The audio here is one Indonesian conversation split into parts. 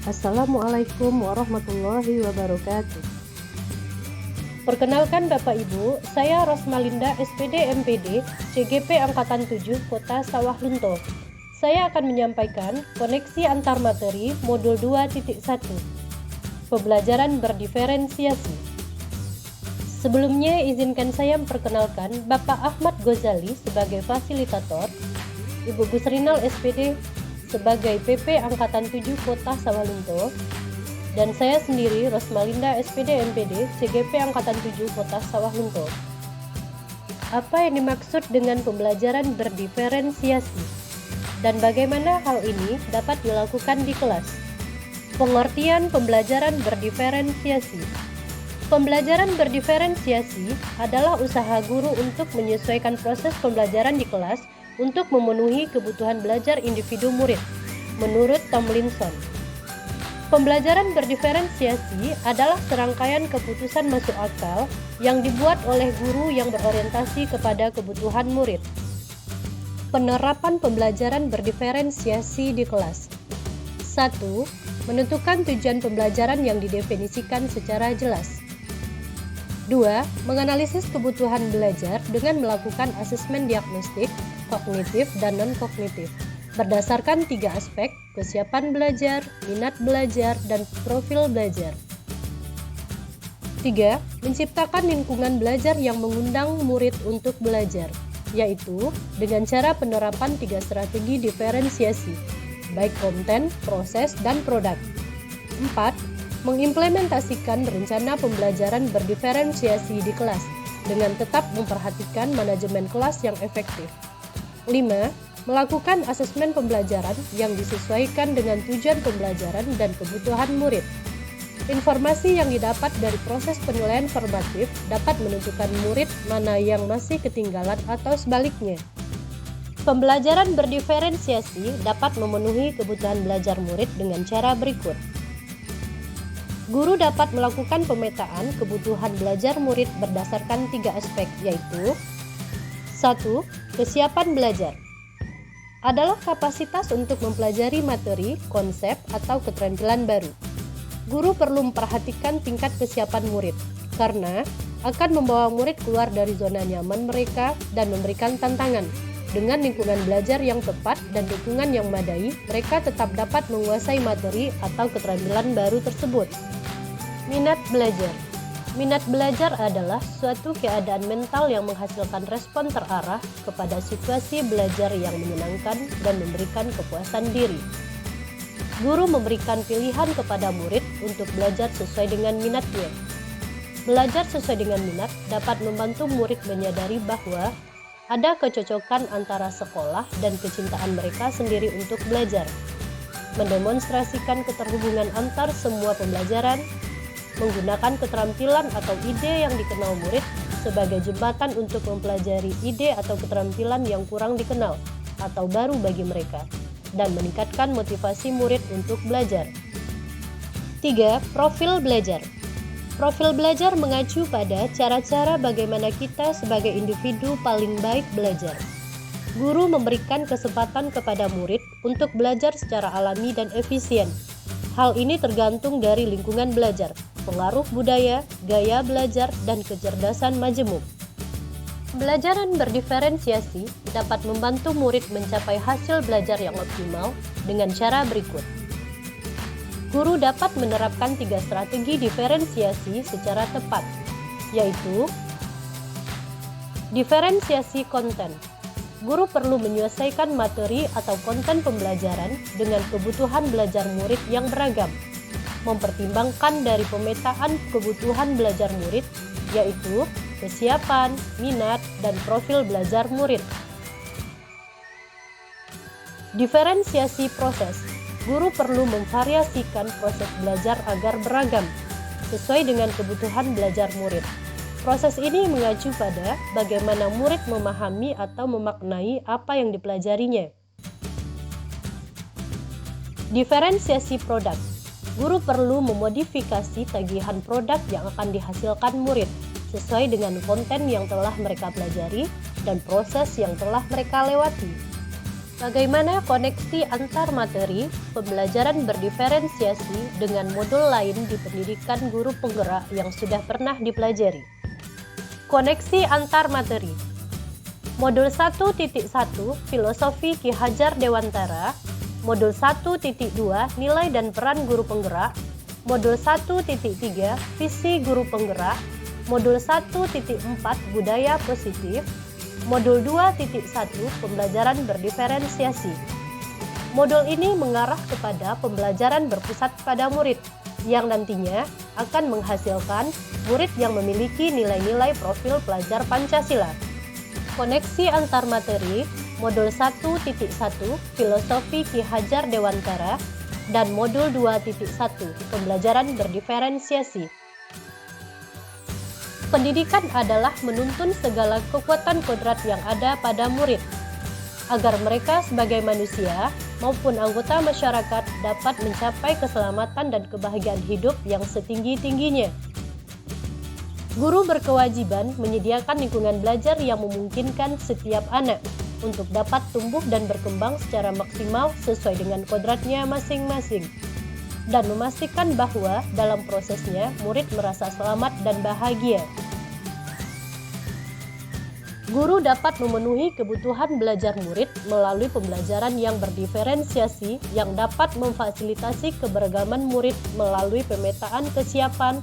Assalamualaikum warahmatullahi wabarakatuh. Perkenalkan Bapak Ibu, saya Rosmalinda SPD MPD CGP Angkatan 7 Kota Sawah Lunto. Saya akan menyampaikan koneksi antar materi modul 2.1 Pembelajaran berdiferensiasi. Sebelumnya izinkan saya memperkenalkan Bapak Ahmad Ghazali sebagai fasilitator, Ibu Gusrinal SPD sebagai PP Angkatan 7 Kota Sawah Lunto, dan saya sendiri Rosmalinda SPD MPD CGP Angkatan 7 Kota Sawah Lunto. Apa yang dimaksud dengan pembelajaran berdiferensiasi dan bagaimana hal ini dapat dilakukan di kelas? Pengertian pembelajaran berdiferensiasi. Pembelajaran berdiferensiasi adalah usaha guru untuk menyesuaikan proses pembelajaran di kelas untuk memenuhi kebutuhan belajar individu murid, menurut Tomlinson. Pembelajaran berdiferensiasi adalah serangkaian keputusan masuk akal yang dibuat oleh guru yang berorientasi kepada kebutuhan murid. Penerapan pembelajaran berdiferensiasi di kelas. 1. Menentukan tujuan pembelajaran yang didefinisikan secara jelas. 2. Menganalisis kebutuhan belajar dengan melakukan asesmen diagnostik, kognitif dan non-kognitif berdasarkan 3 aspek: kesiapan belajar, minat belajar, dan profil belajar. 3. Menciptakan lingkungan belajar yang mengundang murid untuk belajar, yaitu dengan cara penerapan 3 strategi diferensiasi, baik konten, proses, dan produk. 4. Mengimplementasikan rencana pembelajaran berdiferensiasi di kelas dengan tetap memperhatikan manajemen kelas yang efektif. 5. Melakukan asesmen pembelajaran yang disesuaikan dengan tujuan pembelajaran dan kebutuhan murid. Informasi yang didapat dari proses penilaian formatif dapat menentukan murid mana yang masih ketinggalan atau sebaliknya. Pembelajaran berdiferensiasi dapat memenuhi kebutuhan belajar murid dengan cara berikut. Guru dapat melakukan pemetaan kebutuhan belajar murid berdasarkan 3 aspek, yaitu 1. Kesiapan belajar adalah kapasitas untuk mempelajari materi, konsep, atau keterampilan baru. Guru perlu memperhatikan tingkat kesiapan murid, karena akan membawa murid keluar dari zona nyaman mereka dan memberikan tantangan. Dengan lingkungan belajar yang tepat dan dukungan yang memadai, mereka tetap dapat menguasai materi atau keterampilan baru tersebut. Minat belajar. Minat belajar adalah suatu keadaan mental yang menghasilkan respon terarah kepada situasi belajar yang menyenangkan dan memberikan kepuasan diri. Guru memberikan pilihan kepada murid untuk belajar sesuai dengan minatnya. Belajar sesuai dengan minat dapat membantu murid menyadari bahwa ada kecocokan antara sekolah dan kecintaan mereka sendiri untuk belajar. Mendemonstrasikan keterhubungan antar semua pembelajaran, menggunakan keterampilan atau ide yang dikenal murid sebagai jembatan untuk mempelajari ide atau keterampilan yang kurang dikenal atau baru bagi mereka, dan meningkatkan motivasi murid untuk belajar. 3. Profil belajar. Profil belajar mengacu pada cara-cara bagaimana kita sebagai individu paling baik belajar. Guru memberikan kesempatan kepada murid untuk belajar secara alami dan efisien. Hal ini tergantung dari lingkungan belajar, pengaruh budaya, gaya belajar, dan kecerdasan majemuk. Pembelajaran berdiferensiasi dapat membantu murid mencapai hasil belajar yang optimal dengan cara berikut. Guru dapat menerapkan 3 strategi diferensiasi secara tepat, yaitu diferensiasi konten. Guru perlu menyelesaikan materi atau konten pembelajaran dengan kebutuhan belajar murid yang beragam, mempertimbangkan dari pemetaan kebutuhan belajar murid, yaitu kesiapan, minat, dan profil belajar murid. Diferensiasi proses. Guru perlu memvariasikan proses belajar agar beragam, sesuai dengan kebutuhan belajar murid. Proses ini mengacu pada bagaimana murid memahami atau memaknai apa yang dipelajarinya. Diferensiasi produk. Guru perlu memodifikasi tagihan produk yang akan dihasilkan murid sesuai dengan konten yang telah mereka pelajari dan proses yang telah mereka lewati. Bagaimana koneksi antar materi pembelajaran berdiferensiasi dengan modul lain di pendidikan guru penggerak yang sudah pernah dipelajari? Koneksi antar materi. Modul 1.1 Filosofi Ki Hajar Dewantara, Modul 1.2 Nilai dan Peran Guru Penggerak, Modul 1.3 Visi Guru Penggerak, Modul 1.4 Budaya Positif, Modul 2.1 Pembelajaran Berdiferensiasi. Modul ini mengarah kepada pembelajaran berpusat pada murid yang nantinya akan menghasilkan murid yang memiliki nilai-nilai profil pelajar Pancasila. Koneksi antar materi Modul 1.1 Filosofi Ki Hajar Dewantara dan Modul 2.1 Pembelajaran Berdiferensiasi. Pendidikan adalah menuntun segala kekuatan kodrat yang ada pada murid, agar mereka sebagai manusia maupun anggota masyarakat dapat mencapai keselamatan dan kebahagiaan hidup yang setinggi-tingginya. Guru berkewajiban menyediakan lingkungan belajar yang memungkinkan setiap anak untuk dapat tumbuh dan berkembang secara maksimal sesuai dengan kodratnya masing-masing, dan memastikan bahwa dalam prosesnya murid merasa selamat dan bahagia. Guru dapat memenuhi kebutuhan belajar murid melalui pembelajaran yang berdiferensiasi yang dapat memfasilitasi keberagaman murid melalui pemetaan kesiapan,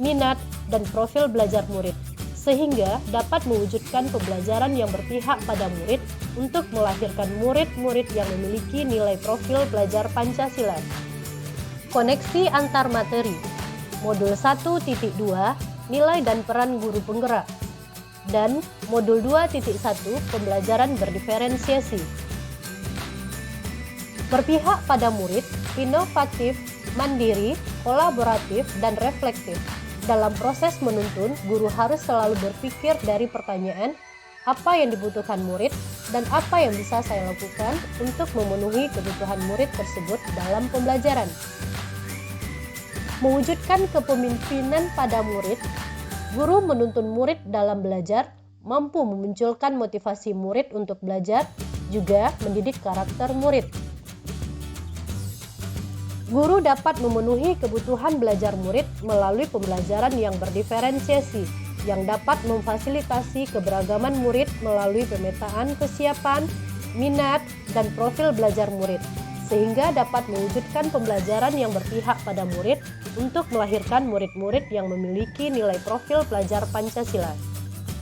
minat, dan profil belajar murid, sehingga dapat mewujudkan pembelajaran yang berpihak pada murid untuk melahirkan murid-murid yang memiliki nilai profil belajar Pancasila. Koneksi antar materi. Modul 1.2 Nilai dan Peran Guru Penggerak dan Modul 2.1 Pembelajaran Berdiferensiasi. Berpihak pada murid, inovatif, mandiri, kolaboratif, dan reflektif. Dalam proses menuntun, guru harus selalu berpikir dari pertanyaan, apa yang dibutuhkan murid dan apa yang bisa saya lakukan untuk memenuhi kebutuhan murid tersebut dalam pembelajaran. Mewujudkan kepemimpinan pada murid. Guru menuntun murid dalam belajar, mampu memunculkan motivasi murid untuk belajar, juga mendidik karakter murid. Guru dapat memenuhi kebutuhan belajar murid melalui pembelajaran yang berdiferensiasi, yang dapat memfasilitasi keberagaman murid melalui pemetaan kesiapan, minat, dan profil belajar murid, sehingga dapat mewujudkan pembelajaran yang berpihak pada murid untuk melahirkan murid-murid yang memiliki nilai profil pelajar Pancasila.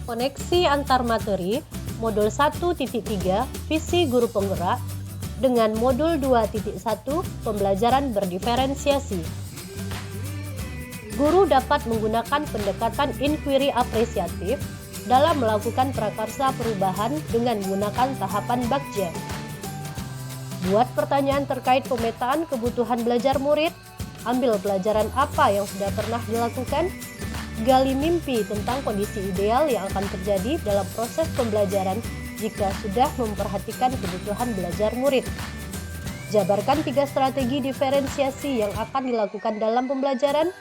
Koneksi antar materi Modul 1.3 Visi Guru Penggerak dengan Modul 2.1 Pembelajaran Berdiferensiasi. Guru dapat menggunakan pendekatan inquiry apresiatif dalam melakukan prakarsa perubahan dengan menggunakan tahapan Bagja. Buat pertanyaan terkait pemetaan kebutuhan belajar murid, ambil pelajaran apa yang sudah pernah dilakukan, gali mimpi tentang kondisi ideal yang akan terjadi dalam proses pembelajaran jika sudah memperhatikan kebutuhan belajar murid. Jabarkan 3 strategi diferensiasi yang akan dilakukan dalam pembelajaran.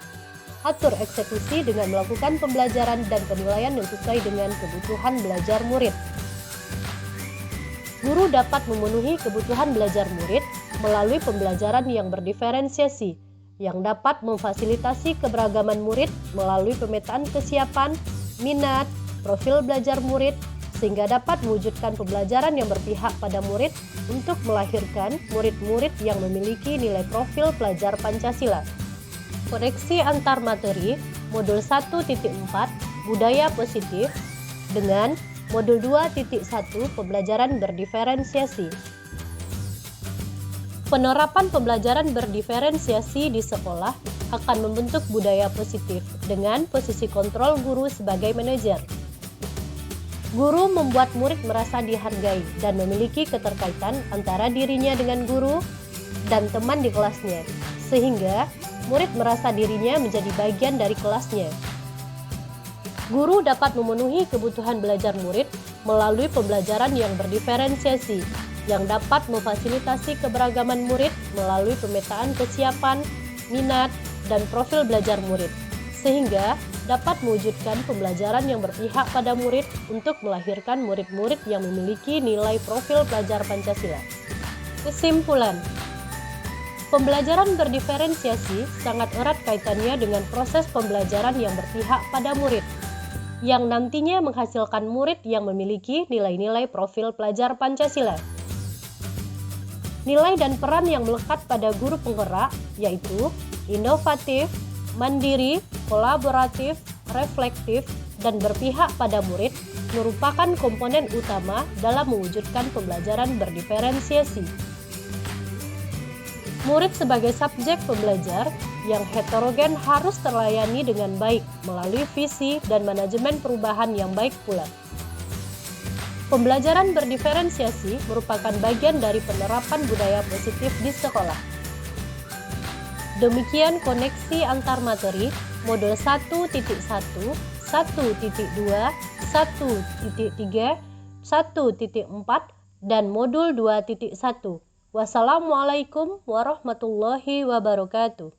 Atur eksekusi dengan melakukan pembelajaran dan penilaian yang sesuai dengan kebutuhan belajar murid. Guru dapat memenuhi kebutuhan belajar murid melalui pembelajaran yang berdiferensiasi, yang dapat memfasilitasi keberagaman murid melalui pemetaan kesiapan, minat, profil belajar murid, sehingga dapat mewujudkan pembelajaran yang berpihak pada murid untuk melahirkan murid-murid yang memiliki nilai profil pelajar Pancasila. Koneksi antar materi Modul 1.4 Budaya Positif dengan Modul 2.1 Pembelajaran Berdiferensiasi. Penerapan pembelajaran berdiferensiasi di sekolah akan membentuk budaya positif dengan posisi kontrol guru sebagai manajer. Guru membuat murid merasa dihargai dan memiliki keterkaitan antara dirinya dengan guru dan teman di kelasnya, sehingga murid merasa dirinya menjadi bagian dari kelasnya. Guru dapat memenuhi kebutuhan belajar murid melalui pembelajaran yang berdiferensiasi, yang dapat memfasilitasi keberagaman murid melalui pemetaan kesiapan, minat, dan profil belajar murid, sehingga dapat mewujudkan pembelajaran yang berpihak pada murid untuk melahirkan murid-murid yang memiliki nilai profil pelajar Pancasila. Kesimpulan, pembelajaran berdiferensiasi sangat erat kaitannya dengan proses pembelajaran yang berpihak pada murid, yang nantinya menghasilkan murid yang memiliki nilai-nilai profil pelajar Pancasila. Nilai dan peran yang melekat pada guru penggerak yaitu inovatif, mandiri, kolaboratif, reflektif, dan berpihak pada murid merupakan komponen utama dalam mewujudkan pembelajaran berdiferensiasi. Murid sebagai subjek pembelajar yang heterogen harus terlayani dengan baik melalui visi dan manajemen perubahan yang baik pula. Pembelajaran berdiferensiasi merupakan bagian dari penerapan budaya positif di sekolah. Demikian koneksi antar materi modul 1.1, 1.2, 1.3, 1.4, dan modul 2.1. Wassalamualaikum warahmatullahi wabarakatuh.